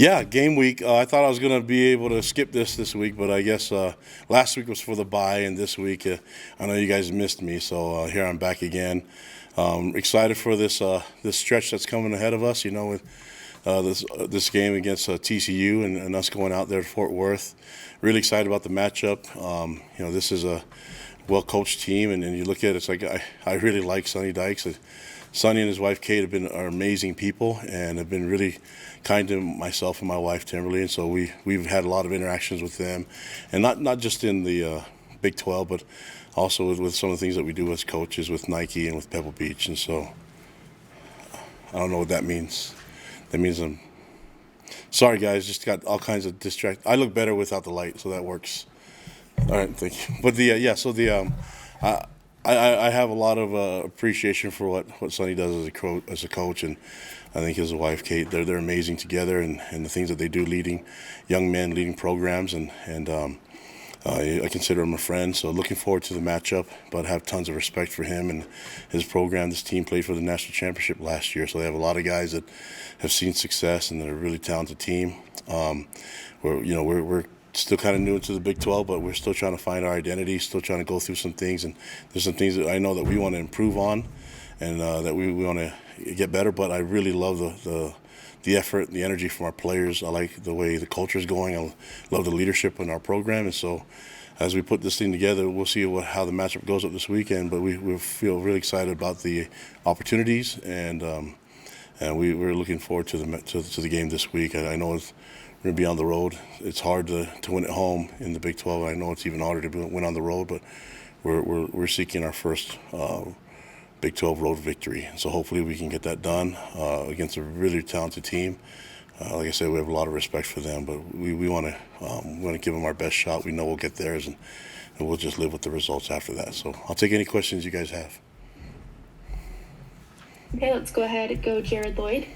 Yeah, game week. I thought I was going to be able to skip this week, but I guess last week was for the bye, and this week I know you guys missed me, so here I'm back again. Excited for this stretch that's coming ahead of us. You know, with this game against TCU and us going out there to Fort Worth. Really excited about the matchup. This is a well-coached team, and you look at it, it's like I really like Sonny Dykes. Sonny and his wife Kate are amazing people and have been really kind to myself and my wife Timberly, and so we've had a lot of interactions with them, and not just in the Big 12, but also with some of the things that we do as coaches with Nike and with Pebble Beach. And so I don't know what that means. That means I'm sorry, guys. Just got all kinds of distract. I look better without the light, so that works. All right, thank you. But I have a lot of appreciation for what Sonny does as a coach, and I think his wife Kate, they're amazing together, and the things that they do leading young men, leading programs, and I consider him a friend. So looking forward to the matchup, but have tons of respect for him and his program. This team played for the national championship last year, so they have a lot of guys that have seen success, and they're a really talented team. We're still kind of new into the Big 12, but we're still trying to find our identity, still trying to go through some things, and there's some things that I know that we want to improve on, and that we want to get better. But I really love the effort, the energy from our players. I like the way the culture is going. I love the leadership in our program, and so as we put this thing together, we'll see how the matchup goes up this weekend. But we feel really excited about the opportunities, and we're looking forward to the game this week. I know we're going to be on the road. It's hard to win at home in the Big 12. I know it's even harder to win on the road, but we're seeking our first Big 12 road victory. So hopefully we can get that done against a really talented team. Like I said, we have a lot of respect for them, but we want to give them our best shot. We know we'll get theirs, and we'll just live with the results after that. So I'll take any questions you guys have. Okay, let's go ahead and go Jared Lloyd.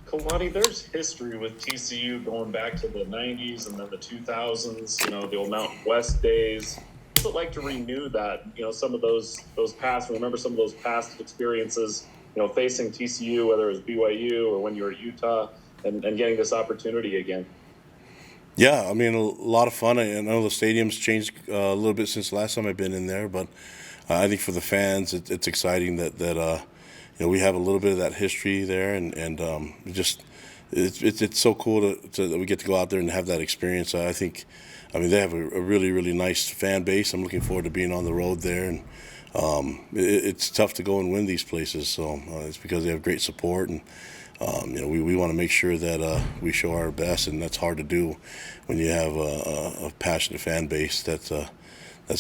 Kalani, there's history with TCU going back to the 90s and then the 2000s, the old Mountain West days. What's it like to renew that, some of those past, remember some of those past experiences, facing TCU, whether it was BYU or when you were at Utah, and getting this opportunity again? Yeah, I mean, a lot of fun. I know the stadium's changed a little bit since the last time I've been in there, but I think for the fans, it's exciting that we have a little bit of that history there, and it's so cool that we get to go out there and have that experience. I mean, they have a really, really nice fan base. I'm looking forward to being on the road there, and it's tough to go and win these places. So it's because they have great support, and we want to make sure that we show our best, and that's hard to do when you have a passionate fan base that's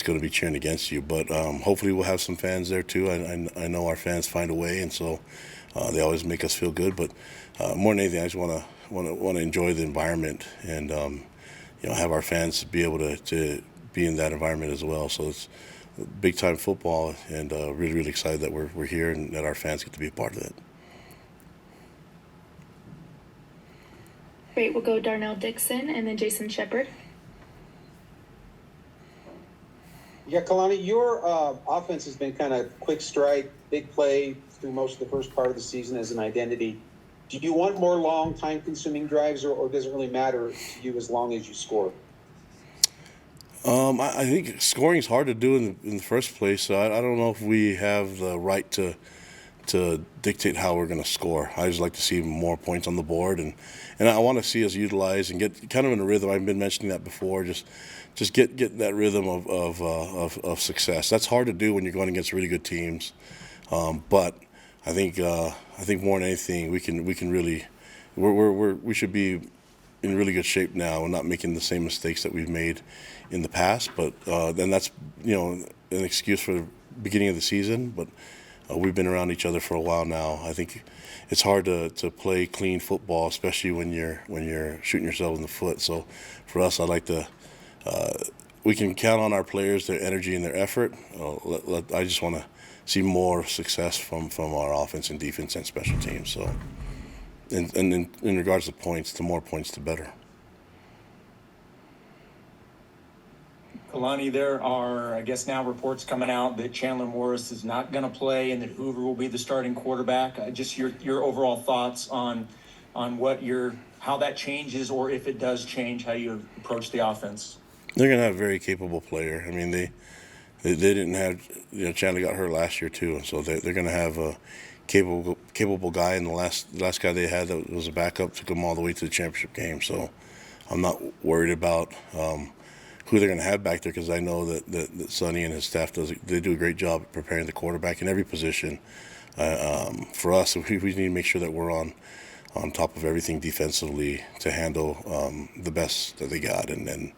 going to be cheering against you. But hopefully we'll have some fans there too. I know our fans find a way, and so they always make us feel good. But more than anything, I just want to enjoy the environment, and have our fans be able to be in that environment as well. So it's big time football, and really, really excited that we're here and that our fans get to be a part of it. Great, we'll go Darnell Dixon and then Jason Shepard. Yeah, Kalani, your offense has been kind of quick strike, big play through most of the first part of the season as an identity. Do you want more long, time-consuming drives, or does it really matter to you as long as you score? I think scoring is hard to do in the first place, so I don't know if we have the right to dictate how we're going to score. I just like to see more points on the board, and I want to see us utilize and get kind of in a rhythm. I've been mentioning that before. Just get that rhythm of success. That's hard to do when you're going against really good teams, but I think more than anything we can really we should be in really good shape now and not making the same mistakes that we've made in the past. But then that's an excuse for the beginning of the season, but. We've been around each other for a while now. I think it's hard to play clean football, especially when you're shooting yourself in the foot. So for us, I like to we can count on our players, their energy and their effort. I just want to see more success from our offense and defense and special teams. So, and in regards to points, the more points, the better. Kalani, there are, I guess now reports coming out that Chandler Morris is not going to play and that Hoover will be the starting quarterback. Just your overall thoughts on on how that changes, or if it does change, how you approach the offense? They're going to have a very capable player. I mean, they didn't have, Chandler got hurt last year too, and so they're going to have a capable guy. And the last guy they had that was a backup took them all the way to the championship game. So I'm not worried about who they're going to have back there, because I know that Sonny and his staff they do a great job at preparing the quarterback in every position. For us, we need to make sure that we're on top of everything defensively to handle the best that they got, and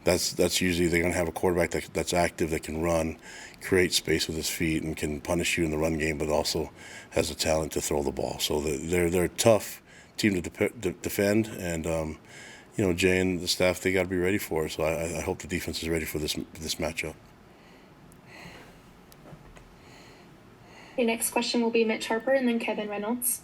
that's usually they're going to have a quarterback that's active, that can run, create space with his feet, and can punish you in the run game, but also has the talent to throw the ball. So they're a tough team to defend, and Jay and the staff, they got to be ready for it. So I hope the defense is ready for this matchup. Your next question will be Mitch Harper and then Kevin Reynolds.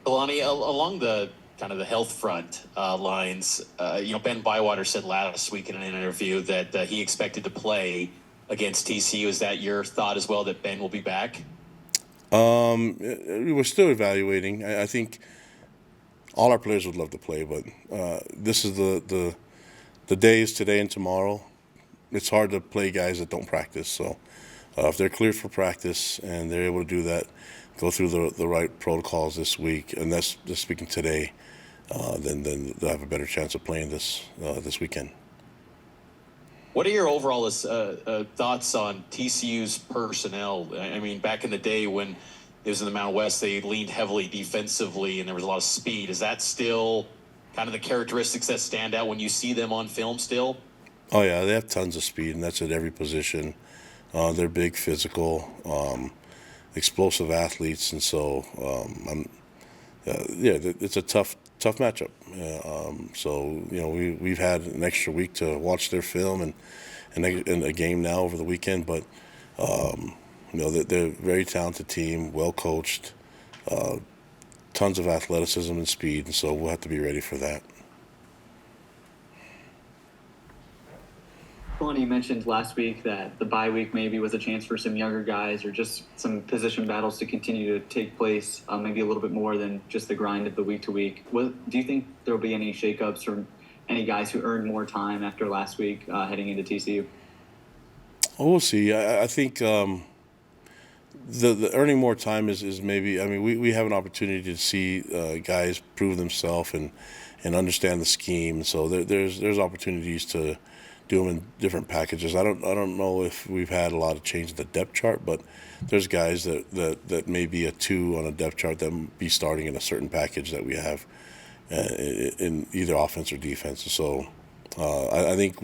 Kalani, along the kind of the health front lines, Ben Bywater said last week in an interview that he expected to play against TCU. Is that your thought as well, that Ben will be back? We're still evaluating. I think all our players would love to play, but this is the days today and tomorrow. It's hard to play guys that don't practice. So if they're cleared for practice and they're able to do that, go through the right protocols this week, and that's just speaking today, then they'll have a better chance of playing this weekend. What are your overall thoughts on TCU's personnel? I mean, back in the day when it was in the Mountain West, they leaned heavily defensively and there was a lot of speed. Is that still kind of the characteristics that stand out when you see them on film still? Oh, yeah, they have tons of speed, and that's at every position. They're big, physical, explosive athletes, and so it's a tough matchup. So we've had an extra week to watch their film and a game now over the weekend, but they're a very talented team, well coached, tons of athleticism and speed, and so we'll have to be ready for that. Kalani, you mentioned last week that the bye week maybe was a chance for some younger guys or just some position battles to continue to take place, maybe a little bit more than just the grind of the week to week. Do you think there will be any shakeups or any guys who earned more time after last week heading into TCU? Oh, we'll see. I think the earning more time is maybe. I mean, we have an opportunity to see guys prove themselves and understand the scheme. So there's opportunities to do them in different packages. I don't know if we've had a lot of change in the depth chart, but there's guys that may be a 2 on a depth chart that may be starting in a certain package that we have in either offense or defense. So I think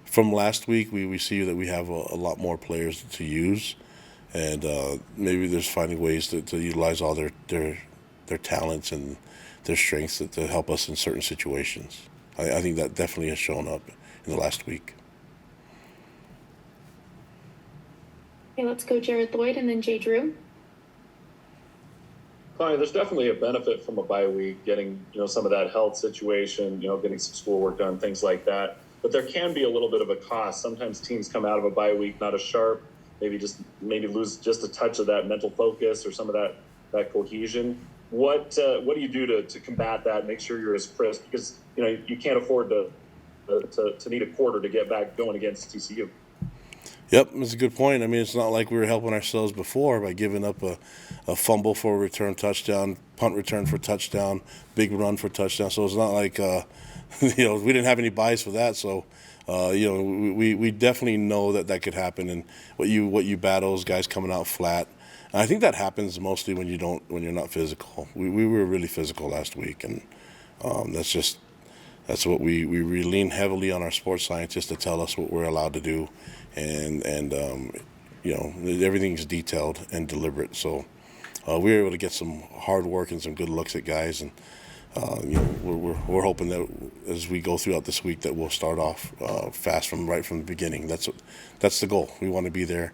from last week we see that we have a lot more players to use, and maybe there's finding ways to utilize all their talents and their strengths to help us in certain situations. I think that definitely has shown up in the last week. Okay, let's go Jared Lloyd and then Jay Drew. Kalani, there's definitely a benefit from a bye week, getting some of that health situation, getting some schoolwork done, things like that. But there can be a little bit of a cost. Sometimes teams come out of a bye week not as sharp, maybe lose just a touch of that mental focus or some of that cohesion. What do you do to combat that? Make sure you're as crisp, because you can't afford to need a quarter to get back going against TCU. Yep, that's a good point. I mean, it's not like we were helping ourselves before by giving up a fumble for a return touchdown, punt return for touchdown, big run for touchdown. So it's not like we didn't have any buys for that. So we definitely know that could happen. And what you battle is guys coming out flat. And I think that happens mostly when you're not physical. We were really physical last week, and that's what we lean heavily on our sports scientists to tell us what we're allowed to do, and everything's detailed and deliberate. So we were able to get some hard work and some good looks at guys, and we're hoping that as we go throughout this week that we'll start off fast right from the beginning. That's the goal. We want to be there,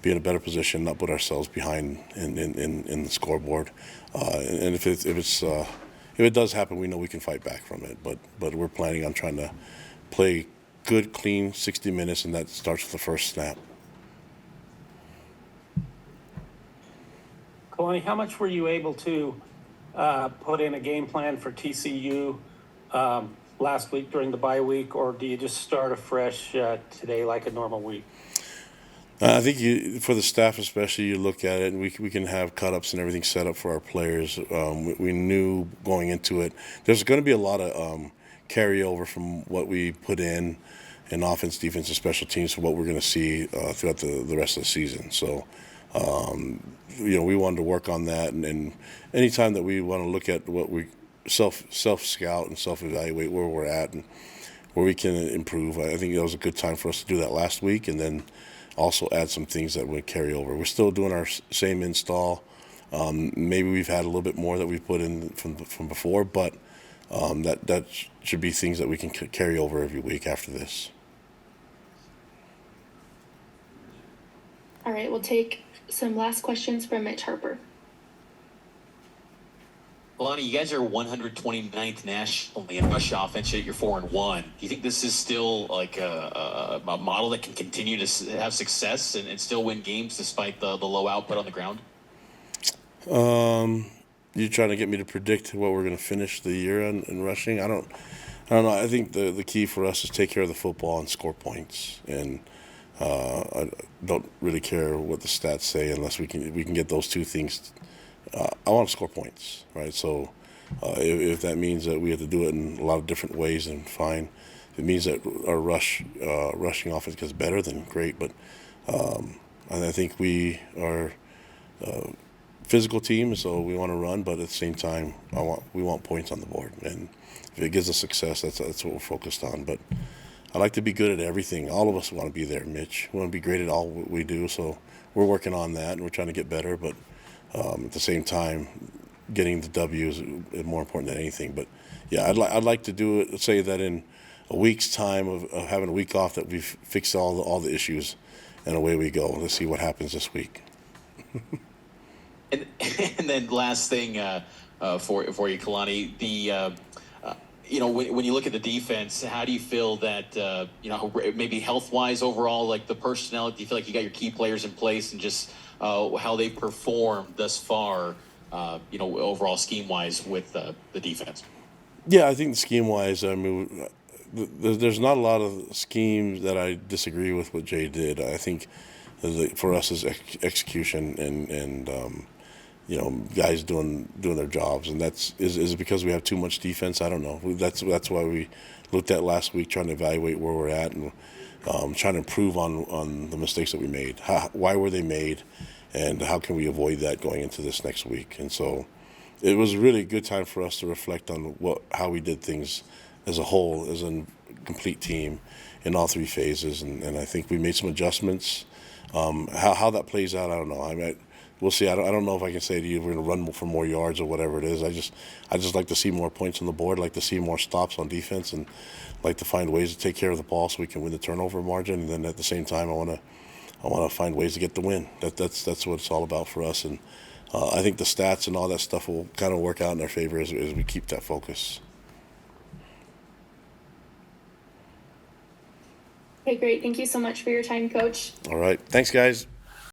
be in a better position, not put ourselves behind in the scoreboard, and if it does happen, we know we can fight back from it. But we're planning on trying to play good, clean 60 minutes, and that starts with the first snap. Kalani, how much were you able to put in a game plan for TCU last week during the bye week, or do you just start afresh today like a normal week? I think for the staff especially, you look at it, and we can have cut-ups and everything set up for our players. We knew going into it, there's going to be a lot of carryover from what we put in offense, defense, and special teams for what we're going to see throughout the rest of the season. So, we wanted to work on that, and anytime that we want to look at what we self-scout and self-evaluate where we're at and where we can improve, I think that was a good time for us to do that last week, and then also add some things that would carry over. We're still doing our same install. Maybe we've had a little bit more that we've put in from before, but that should be things that we can carry over every week after this. All right, we'll take some last questions from Mitch Harper. Kalani, you guys are 129th nationally in rush offense, yet you're 4-1. Do you think this is still like a model that can continue to have success and still win games despite the low output on the ground? You trying to get me to predict what we're going to finish the year in rushing? I don't know. I think the key for us is take care of the football and score points. And I don't really care what the stats say unless we can get those two things. I want to score points, right? So if that means that we have to do it in a lot of different ways, then fine. If it means that our rushing offense gets better, then great. But I think we are a physical team, so we want to run, but at the same time, we want points on the board. And if it gives us success, that's what we're focused on. But I like to be good at everything. All of us want to be there, Mitch. We want to be great at all what we do, so we're working on that, and we're trying to get better. But at the same time, getting the W is more important than anything. But yeah, I'd like to do it. Say that in a week's time of having a week off, that we've fixed all the issues, and away we go. Let's see what happens this week. And then last thing for you, Kalani, when you look at the defense, how do you feel that maybe health-wise overall, like the personnel? Do you feel like you got your key players in place, and just how they performed thus far, overall scheme-wise with the defense? Yeah, I think the scheme-wise, I mean, there's not a lot of schemes that I disagree with what Jay did. I think for us is execution and guys doing their jobs, and is it because we have too much defense? I don't know. That's why we looked at last week, trying to evaluate where we're at and trying to improve on the mistakes that we made. Why were they made, and how can we avoid that going into this next week? And so it was really a good time for us to reflect on how we did things as a whole, as a complete team in all three phases, and I think we made some adjustments. How that plays out, I don't know. I mean, we'll see. I don't know if I can say to you we're going to run for more yards or whatever it is. I just like to see more points on the board. Like to see more stops on defense, and like to find ways to take care of the ball so we can win the turnover margin. And then at the same time, I want to find ways to get the win. That's what it's all about for us. And I think the stats and all that stuff will kind of work out in our favor as we keep that focus. Okay, great. Thank you so much for your time, Coach. All right. Thanks, guys.